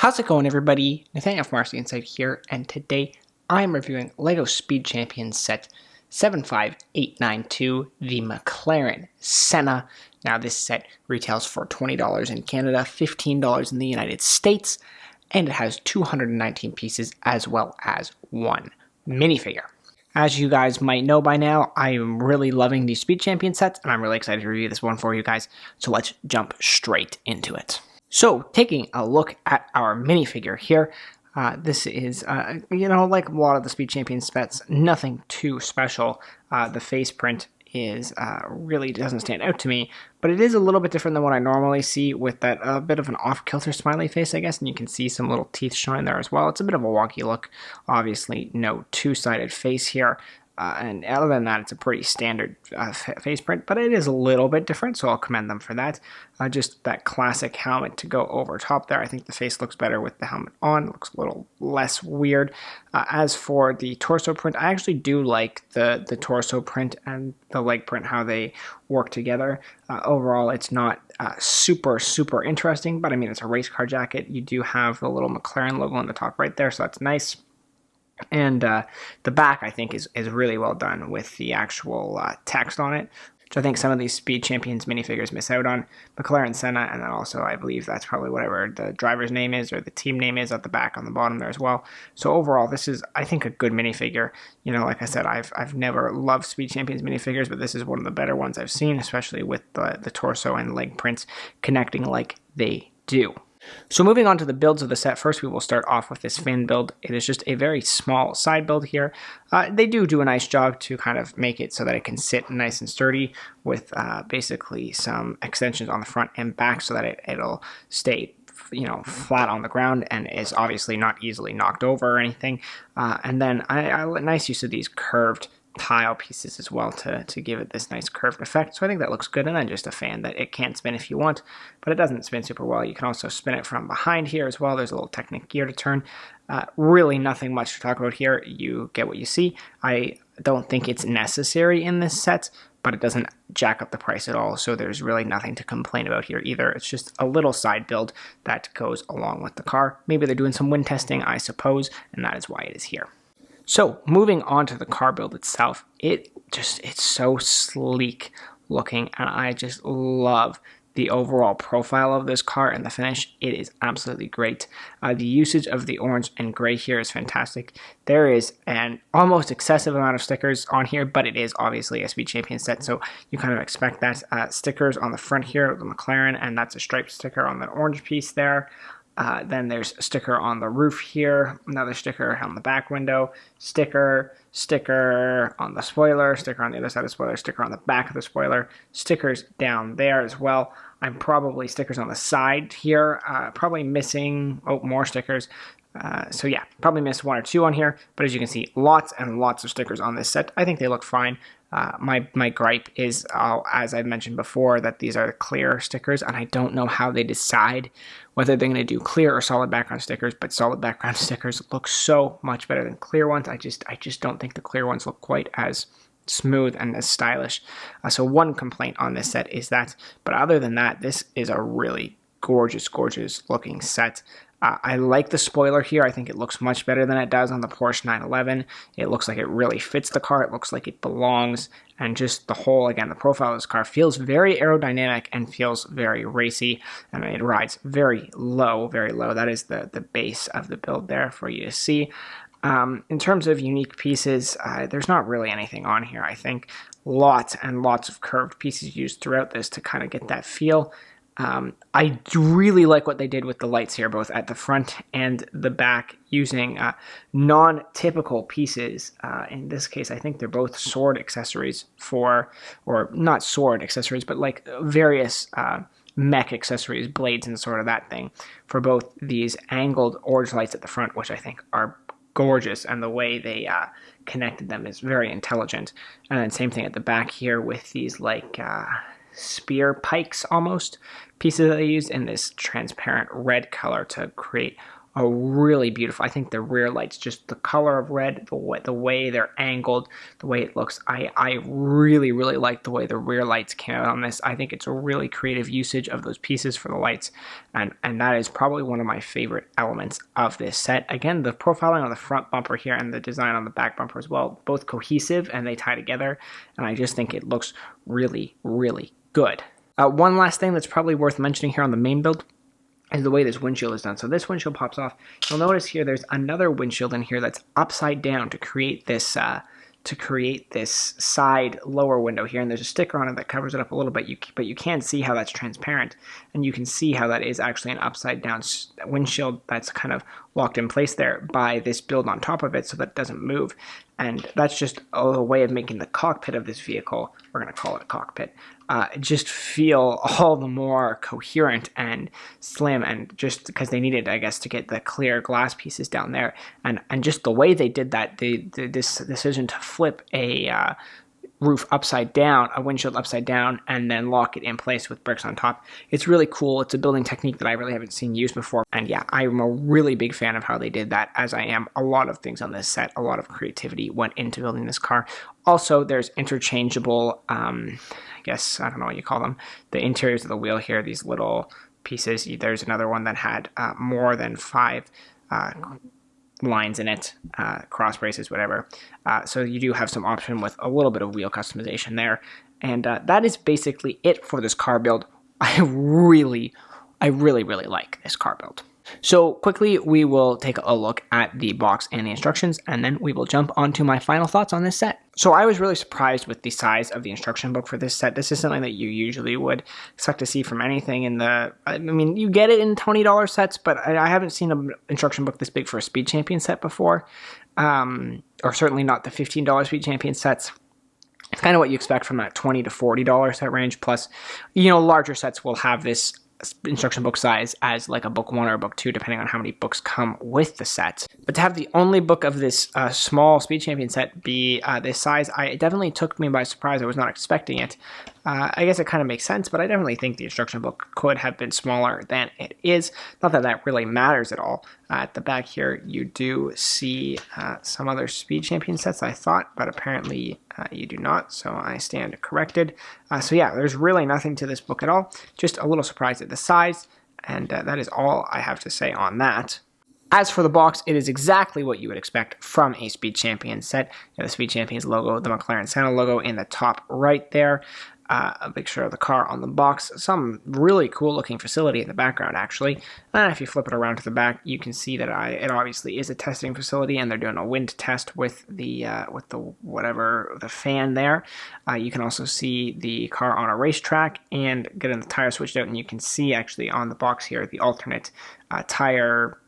How's it going, everybody? Nathaniel from RCInsight here, and today I'm reviewing LEGO Speed Champions set 75892, the McLaren Senna. Now, this set retails for $20 in Canada, $15 in the United States, and it has 219 pieces as well as one minifigure. As you guys might know by now, I am really loving these Speed Champion sets, and I'm really excited to review this one for you guys, so let's jump straight into it. So, taking a look at our minifigure here, this is, like a lot of the Speed Champion sets, nothing too special. The face print is really doesn't stand out to me, but it is a little bit different than what I normally see with that bit of an off-kilter smiley face, I guess, and you can see some little teeth showing there as well. It's a bit of a wonky look. Obviously, no two-sided face here. And other than that, it's a pretty standard face print, but it is a little bit different, so I'll commend them for that. Just that classic helmet to go over top there. I think the face looks better with the helmet on. It looks a little less weird. As for the torso print, I actually do like the torso print and the leg print, how they work together. Overall, it's not super interesting, but I mean, it's a race car jacket. You do have the little McLaren logo on the top right there, so that's nice. And the back, I think, is really well done with the actual text on it, which I think some of these Speed Champions minifigures miss out on. McLaren Senna, and then also I believe that's probably whatever the driver's name is or the team name is at the back on the bottom there as well. So overall, this is, I think, a good minifigure. You know, like I said, I've never loved Speed Champions minifigures, but this is one of the better ones I've seen, especially with the torso and leg prints connecting like they do. So moving on to the builds of the set, first we will start off with this fin build. It is just a very small side build here. They do a nice job to kind of make it so that it can sit nice and sturdy with basically some extensions on the front and back so that it'll stay flat on the ground and is obviously not easily knocked over or anything. And then nice use of these curved tile pieces as well to give it this nice curved effect. So I think that looks good, and I'm just a fan that it can spin if you want, but it doesn't spin super well. You can also spin it from behind here as well. There's a little Technic gear to turn. Really nothing much to talk about here. You get what you see. I don't think it's necessary in this set, but it doesn't jack up the price at all, so there's really nothing to complain about here either. It's just a little side build that goes along with the car. Maybe they're doing some wind testing, I suppose, and that is why it is here. So, moving on to the car build itself, it's so sleek looking, and I just love the overall profile of this car and the finish. It is absolutely great. The usage of the orange and gray here is fantastic. There is an almost excessive amount of stickers on here, but it is obviously a Speed Champion set, so you kind of expect that. Stickers on the front here, the McLaren, and that's a striped sticker on that orange piece there. Then there's a sticker on the roof here, another sticker on the back window, sticker on the spoiler, sticker on the other side of the spoiler, sticker on the back of the spoiler, stickers down there as well. I'm probably stickers on the side here, probably missing, more stickers. So yeah, probably missed one or two on here, but as you can see, lots and lots of stickers on this set. I think they look fine. My gripe is, as I've mentioned before, that these are clear stickers, and I don't know how they decide whether they're going to do clear or solid background stickers, but solid background stickers look so much better than clear ones. I just don't think the clear ones look quite as smooth and as stylish. So one complaint on this set is that, but other than that, this is a really gorgeous looking set. I like the spoiler here. I think it looks much better than it does on the Porsche 911. It looks like it really fits the car. It looks like it belongs. And just the whole, again, the profile of this car feels very aerodynamic and feels very racy. And it rides very low, very low. That is the base of the build there for you to see. In terms of unique pieces, there's not really anything on here, I think. Lots and lots of curved pieces used throughout this to kind of get that feel. I do really like what they did with the lights here, both at the front and the back, using non-typical pieces. In this case, I think they're both sword accessories or not sword accessories, but like various mech accessories, blades and sort of that thing, for both these angled orange lights at the front, which I think are gorgeous, and the way they connected them is very intelligent. And then same thing at the back here with these like spear pikes almost pieces that they used in this transparent red color to create a really beautiful. I think the rear lights, just the color of red, the way they're angled, the way it looks. I really, really like the way the rear lights came out on this. I think it's a really creative usage of those pieces for the lights, and that is probably one of my favorite elements of this set. Again, the profiling on the front bumper here and the design on the back bumper as well, both cohesive and they tie together, and I just think it looks really, really good. One last thing that's probably worth mentioning here on the main build is the way this windshield is done. So this windshield pops off. You'll notice here there's another windshield in here that's upside down to create this side lower window here, and there's a sticker on it that covers it up a little bit, but you can see how that's transparent, and you can see how that is actually an upside down windshield that's kind of locked in place there by this build on top of it so that it doesn't move. And that's just a way of making the cockpit of this vehicle, we're going to call it a cockpit, just feel all the more coherent and slim, and just because they needed, I guess, to get the clear glass pieces down there. And just the way they did that, this decision to flip a roof upside down, a windshield upside down, and then lock it in place with bricks on top. It's really cool. It's a building technique that I really haven't seen used before. And yeah, I'm a really big fan of how they did that, as I am a lot of things on this set. A lot of creativity went into building this car. Also, there's interchangeable, I guess, I don't know what you call them, the interiors of the wheel here, these little pieces. There's another one that had more than 5 lines in it, cross braces, whatever. So you do have some option with a little bit of wheel customization there. And that is basically it for this car build. I really like this car build. So quickly, we will take a look at the box and the instructions, and then we will jump onto my final thoughts on this set. So I was really surprised with the size of the instruction book for this set. This is something that you usually would expect to see from anything in the, I mean, you get it in $20 sets, but I haven't seen an instruction book this big for a Speed Champion set before, or certainly not the $15 Speed Champion sets. It's kind of what you expect from that $20 to $40 set range. Plus, you know, larger sets will have this instruction book size as like a book 1 or a book 2, depending on how many books come with the set. But to have the only book of this small Speed Champion set be this size, it definitely took me by surprise. I was not expecting it. I guess it kind of makes sense, but I definitely think the instruction book could have been smaller than it is. Not that that really matters at all. At the back here, you do see some other Speed Champion sets, I thought, but apparently you do not, so I stand corrected. So yeah, there's really nothing to this book at all. Just a little surprised at the size, and that is all I have to say on that. As for the box, it is exactly what you would expect from a Speed Champion set. You have the Speed Champions logo, the McLaren Senna logo in the top right there. A picture of the car on the box. Some really cool looking facility in the background, actually. And if you flip it around to the back, you can see that it obviously is a testing facility, and they're doing a wind test with the fan there. You can also see the car on a racetrack and getting the tire switched out, and you can see actually on the box here the alternate tire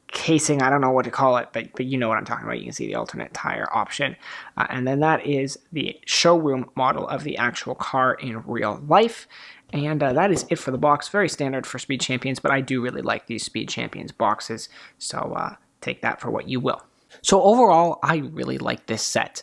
casing. I don't know what to call it, but you know what I'm talking about. You can see the alternate tire option. And then that is the showroom model of the actual car in real life. And that is it for the box. Very standard for Speed Champions, but I do really like these Speed Champions boxes. So take that for what you will. So overall, I really like this set.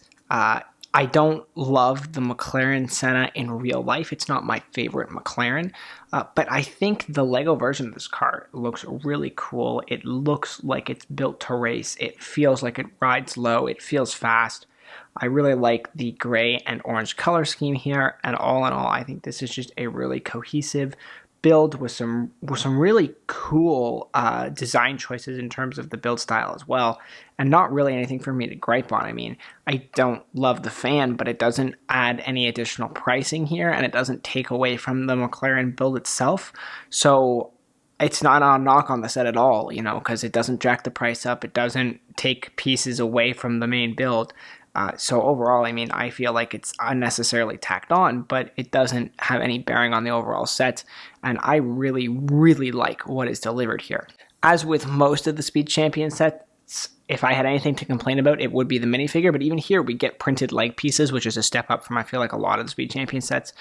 I don't love the McLaren Senna in real life. It's not my favorite McLaren, but I think the Lego version of this car looks really cool. It looks like it's built to race. It feels like it rides low. It feels fast. I really like the gray and orange color scheme here, and all in all, I think this is just a really cohesive build with some really cool design choices in terms of the build style as well, and not really anything for me to gripe on. I mean, I don't love the fan, but it doesn't add any additional pricing here, and it doesn't take away from the McLaren build itself, so it's not a knock on the set at all, you know, because it doesn't jack the price up, it doesn't take pieces away from the main build. So overall, I mean, I feel like it's unnecessarily tacked on, but it doesn't have any bearing on the overall set, and I really, really like what is delivered here. As with most of the Speed Champion sets, if I had anything to complain about, it would be the minifigure, but even here we get printed leg pieces, which is a step up from, I feel like, a lot of the Speed Champion sets.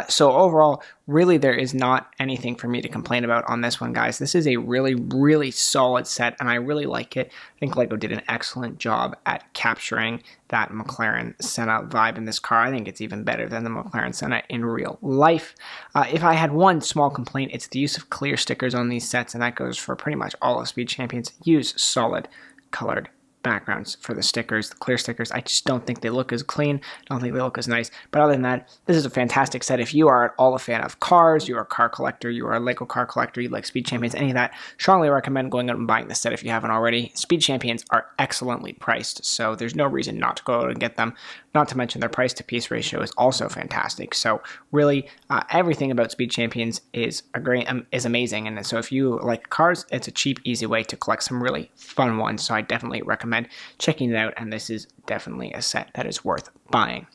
So overall, really there is not anything for me to complain about on this one, guys. This is a really, really solid set, and I really like it. I think LEGO did an excellent job at capturing that McLaren Senna vibe in this car. I think it's even better than the McLaren Senna in real life. If I had one small complaint, it's the use of clear stickers on these sets, and that goes for pretty much all of Speed Champions. Use solid colored backgrounds for the stickers, the clear stickers. I just don't think they look as clean. I don't think they look as nice. But other than that, this is a fantastic set. If you are at all a fan of cars, you're a car collector, you are a LEGO car collector, you like Speed Champions, any of that, strongly recommend going out and buying this set if you haven't already. Speed Champions are excellently priced, so there's no reason not to go out and get them. Not to mention their price to piece ratio is also fantastic. So really, everything about Speed Champions is amazing. And so if you like cars, it's a cheap, easy way to collect some really fun ones. So I definitely recommend checking it out, and this is definitely a set that is worth buying.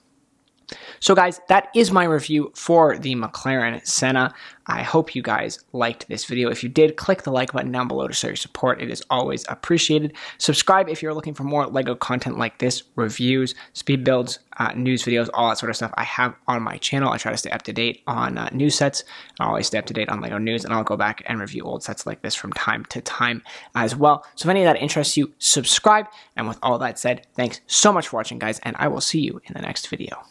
So guys, that is my review for the McLaren Senna. I hope you guys liked this video. If you did, click the like button down below to show your support. It is always appreciated. Subscribe if you're looking for more LEGO content like this, reviews, speed builds, news videos, all that sort of stuff I have on my channel. I try to stay up to date on new sets. I always stay up to date on LEGO news, and I'll go back and review old sets like this from time to time as well. So if any of that interests you, subscribe. And with all that said, thanks so much for watching, guys, and I will see you in the next video.